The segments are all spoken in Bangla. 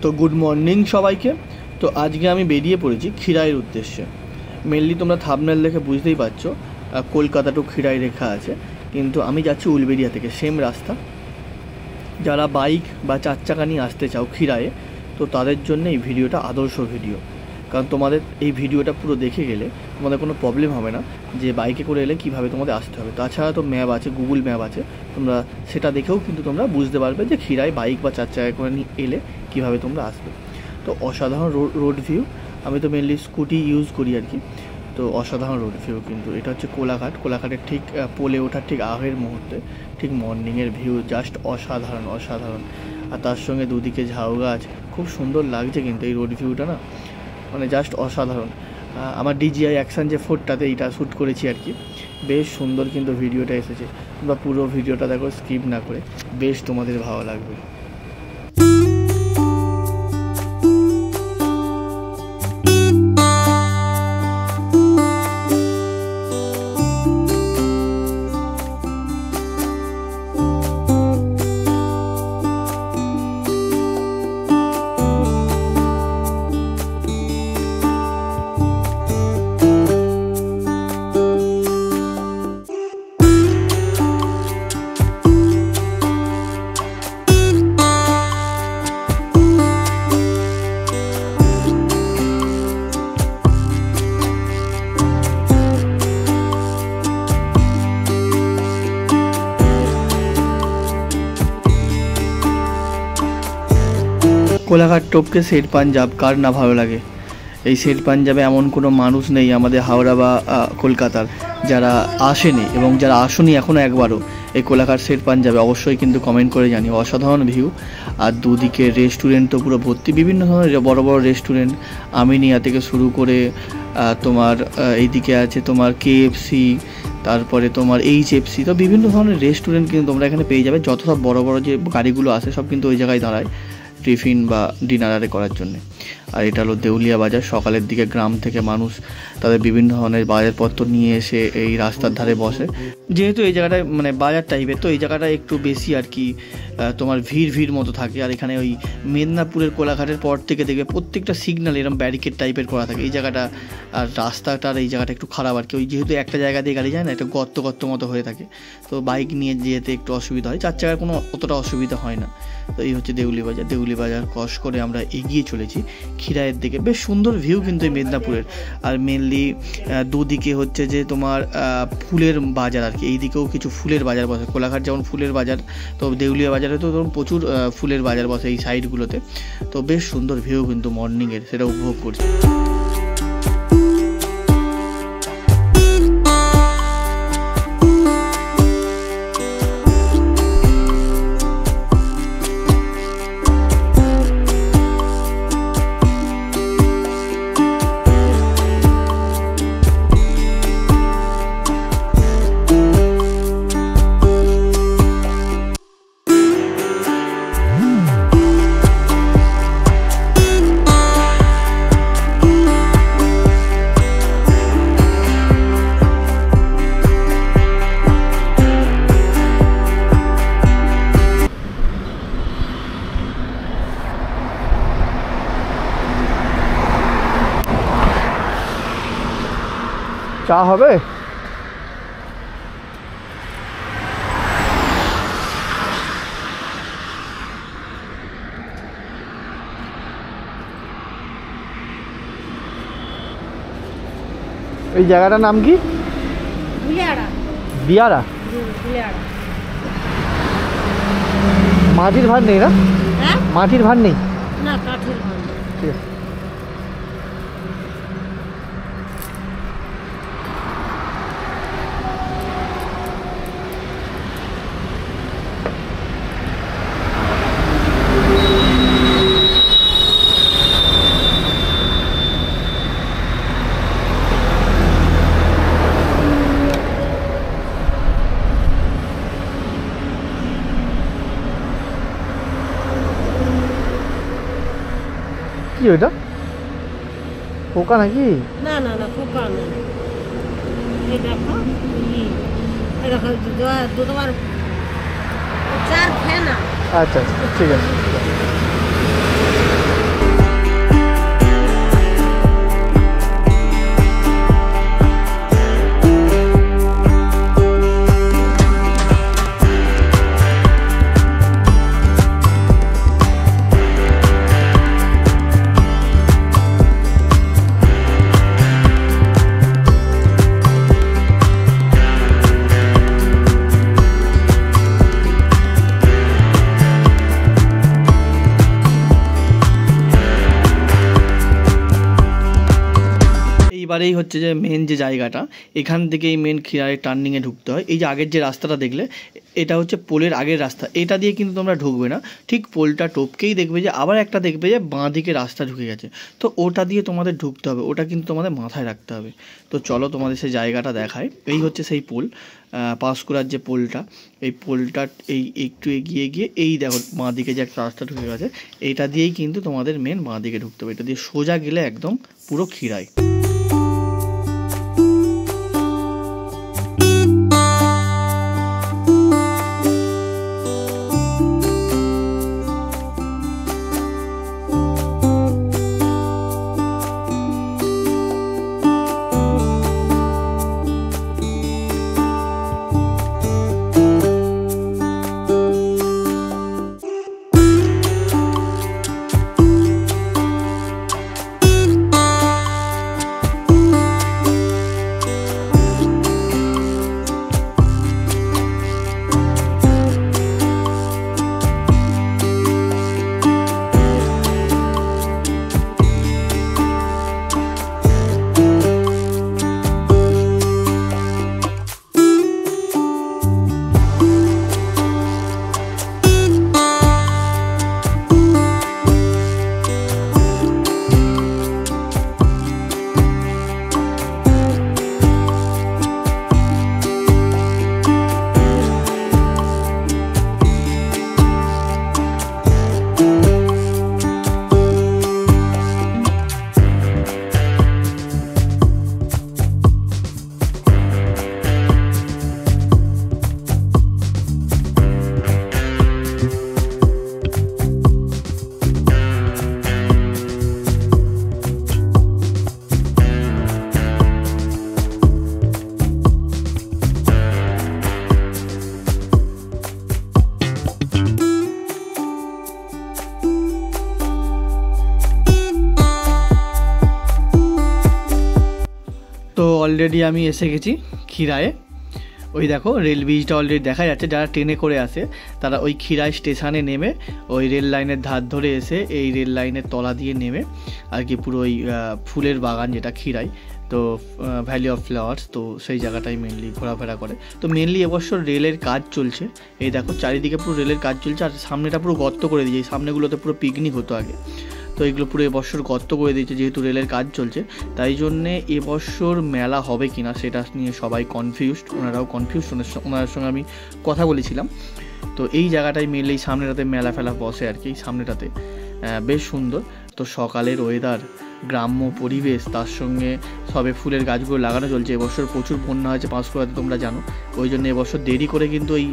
তো গুড মর্নিং সবাইকে। তো আজকে আমি বেরিয়ে পড়েছি খিরাইয়ের উদ্দেশ্যে। মেনলি তোমরা থাম্বনেল দেখে বুঝতেই পারছো কলকাতা টু খিরাই লেখা আছে, কিন্তু আমি যাচ্ছি উলবেড়িয়া থেকে, সেম রাস্তা। যারা বাইক বা চার চাকা নিয়ে আসতে চাও খিরাইয়ে, তো তাদের জন্য এই ভিডিওটা আদর্শ ভিডিও। কারণ তোমাদের এই ভিডিওটা পুরো দেখে গেলে তোমাদের কোনো প্রবলেম হবে না যে বাইকে করে এলে কীভাবে তোমাদের আসতে হবে। তাছাড়া তো ম্যাপ আছে, গুগল ম্যাপ আছে, তোমরা সেটা দেখেও কিন্তু তোমরা বুঝতে পারবে যে খিরাই বাইক বা চার চাকা করে নিয়ে এলে কীভাবে তোমরা আসবে। তো অসাধারণ রোড ভিউ। আমি তো মেনলি স্কুটি ইউজ করি আর কি। তো অসাধারণ রোড ভিউ। কিন্তু এটা হচ্ছে কোলাঘাটের ঠিক পোলে ওঠার ঠিক আগের মুহূর্তে, ঠিক মর্নিংয়ের ভিউ জাস্ট অসাধারণ অসাধারণ। আর তার সঙ্গে দুদিকে ঝাউ গাছ, খুব সুন্দর লাগছে কিন্তু এই রোড ভিউটা না, মানে জাস্ট অসাধারণ। আমার DJI অ্যাকশন যে 4টাতে এইটা শ্যুট করেছি আর কি, বেশ সুন্দর কিন্তু ভিডিওটা এসেছে। তোমরা পুরো ভিডিওটা দেখো স্কিপ না করে, বেশ তোমাদের ভালো লাগবে। কোলাঘাট টপকে শের পাঞ্জাব কার না ভালো লাগে। এই শের পাঞ্জাবে এমন কোনো মানুষ নেই আমাদের হাওড়া বা কলকাতার যারা আসেনি, এবং যারা আসেনি এখনও একবারও এই কোলাঘাট শের পাঞ্জাবে, অবশ্যই কিন্তু কমেন্ট করে জানি। অসাধারণ ভিউ। আর দুদিকে রেস্টুরেন্ট তো পুরো ভর্তি, বিভিন্ন ধরনের বড় বড় রেস্টুরেন্ট, আমিনিয়া থেকে শুরু করে তোমার এইদিকে আছে তোমার KFC, তারপরে তোমার HFC, তো বিভিন্ন ধরনের রেস্টুরেন্ট কিন্তু তোমরা এখানে পেয়ে যাবে। যত সব বড় বড় যে গাড়িগুলো আসে সব কিন্তু ওই জায়গায় দাঁড়ায় টিফিন বা ডিনারে করার জন্যে। আর এটা হলো দেউলিয়া বাজার। সকালের দিকে গ্রাম থেকে মানুষ তাদের বিভিন্ন ধরনের বাজারপত্র নিয়ে এসে এই রাস্তার ধারে বসে। যেহেতু এই জায়গাটায় মানে বাজার টাইপের, তো এই জায়গাটা একটু বেশি আর কি তোমার ভিড় মতো থাকে। আর এখানে ওই মেদিনীপুরের কোলাঘাটের পর থেকে দেখবে প্রত্যেকটা সিগন্যাল এরকম ব্যারিকেড টাইপের করা থাকে এই জায়গাটা। আর রাস্তাটার এই জায়গাটা একটু খারাপ আর কি, ওই যেহেতু একটা জায়গা দিয়ে গাড়ি যায় না, একটা গর্ত মতো হয়ে থাকে, তো বাইক নিয়ে যেতে একটু অসুবিধা হয়। চার চাকার কোনো অতটা অসুবিধা হয় না। তো এই হচ্ছে দেউলি বাজার ক্রস করে আমরা এগিয়ে চলেছি খিরাইয়ের দিকে। বেশ সুন্দর ভিউ কিন্তু এই মেদিনীপুরের। আর মেনলি দুদিকে হচ্ছে যে তোমার ফুলের বাজার আর কি, এই দিকেও কিছু ফুলের বাজার বসে। কোলাঘাট যেমন ফুলের বাজার, তো দেউলিয়া বাজারে তো প্রচুর ফুলের বাজার বসে এই সাইডগুলোতে। তো বেশ সুন্দর ভিউ কিন্তু মর্নিংয়ের, সেটা উপভোগ করছি। চা হবে? এই জায়গাটার নাম কি? বিয়ারা। মাটির ভার নেই না? মাটির ভার নেই না, কাঠের ভার। ঠিক আছে। কি ওইটা? পোকা নাকি? না না না, পোকা না। এই দেখো, এই দেখো দুবার চার ফেনা। আচ্ছা আচ্ছা, ঠিক আছে। এবারেই হচ্ছে যে মেন যে জায়গাটা, এখান থেকেই মেন খিরায় টার্নিংয়ে ঢুকতে হয়। এই যে আগের যে রাস্তাটা দেখলে, এটা হচ্ছে পোলের আগের রাস্তা, এটা দিয়ে কিন্তু তোমরা ঢুকবে না, ঠিক পোলটা টপকেই দেখবে যে আবার একটা দেখবে যে বাঁ দিকে রাস্তা ঢুকে গেছে, তো ওটা দিয়ে তোমাদের ঢুকতে হবে, ওটা কিন্তু তোমাদের মাথায় রাখতে হবে। তো চলো তোমাদের সেই জায়গাটা দেখায়। এই হচ্ছে সেই পোল, পাঁশকুড়ার যে পোলটা, এই পোলটা এই একটু এগিয়ে গিয়ে এই দেখো বাঁ দিকে যে একটা রাস্তা ঢুকে গেছে, এইটা দিয়েই কিন্তু তোমাদের মেন বাঁ দিকে ঢুকতে হবে, এটা দিয়ে সোজা গেলে একদম পুরো খিরায়। তো অলরেডি আমি এসে গেছি খিরায়ে। ওই দেখো রেল ব্রিজটা অলরেডি দেখা যাচ্ছে, যারা ট্রেনে করে আসে তারা ওই খিরাই স্টেশনে নেমে ওই রেল লাইনের ধার ধরে এসে এই রেল লাইনের তলা দিয়ে নেমে আর কি পুরো ওই ফুলের বাগান যেটা খিরাই, তো ভ্যালি অফ ফ্লাওয়ার্স, তো সেই জায়গাটাই মেনলি ঘোরাফেরা করে। তো মেনলি এবছর রেলের কাজ চলছে, এই দেখো চারিদিকে পুরো রেলের কাজ চলছে, আর সামনেটা পুরো গর্ত করে দিয়েছে, এই সামনেগুলোতে পুরো পিকনিক হতো আগে, তো এইগুলো পুরো এবছর গর্ত করে দিয়েছে যেহেতু রেলের কাজ চলছে, তাই জন্যে এবছর মেলা হবে কি না সেটা নিয়ে সবাই কনফিউজড, ওনারাও কনফিউজড, ওনার সঙ্গে আমি কথা বলেছিলাম। তো এই জায়গাটাই মেনলি সামনেটাতে মেলা ফেলা বসে আর কি, এই সামনেটাতে বেশ সুন্দর। তো সকালের ওয়েদার, গ্রাম্য পরিবেশ, তার সঙ্গে সবে ফুলের গাছগুলো লাগানো চলছে। এবছর প্রচুর বন্যা হয়েছে পাঁশকুড়াতে, তোমরা জানো, ওই জন্য এবছর দেরি করে কিন্তু এই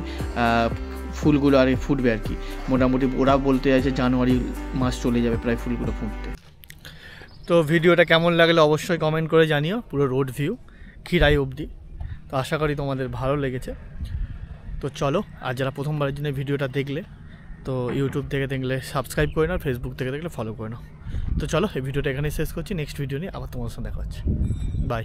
ফুলগুলো আর ফুটবে আর কি, মোটামুটি ওরা বলতে চাইছে জানুয়ারি মাস চলে যাবে প্রায় ফুলগুলো ফুটতে। তো ভিডিওটা কেমন লাগলো অবশ্যই কমেন্ট করে জানিও, পুরো রোড ভিউ খিরাই অবধি। তো আশা করি তোমাদের ভালো লেগেছে। তো চলো, আর যারা প্রথমবারের জন্য ভিডিওটা দেখলে, তো ইউটিউব থেকে দেখলে সাবস্ক্রাইব করে নাও, ফেসবুক থেকে দেখলে ফলো করে নাও। তো চলো, এই ভিডিওটা এখানেই শেষ করছি, নেক্সট ভিডিও নিয়ে আবার তোমার সঙ্গে দেখা হচ্ছে, বাই।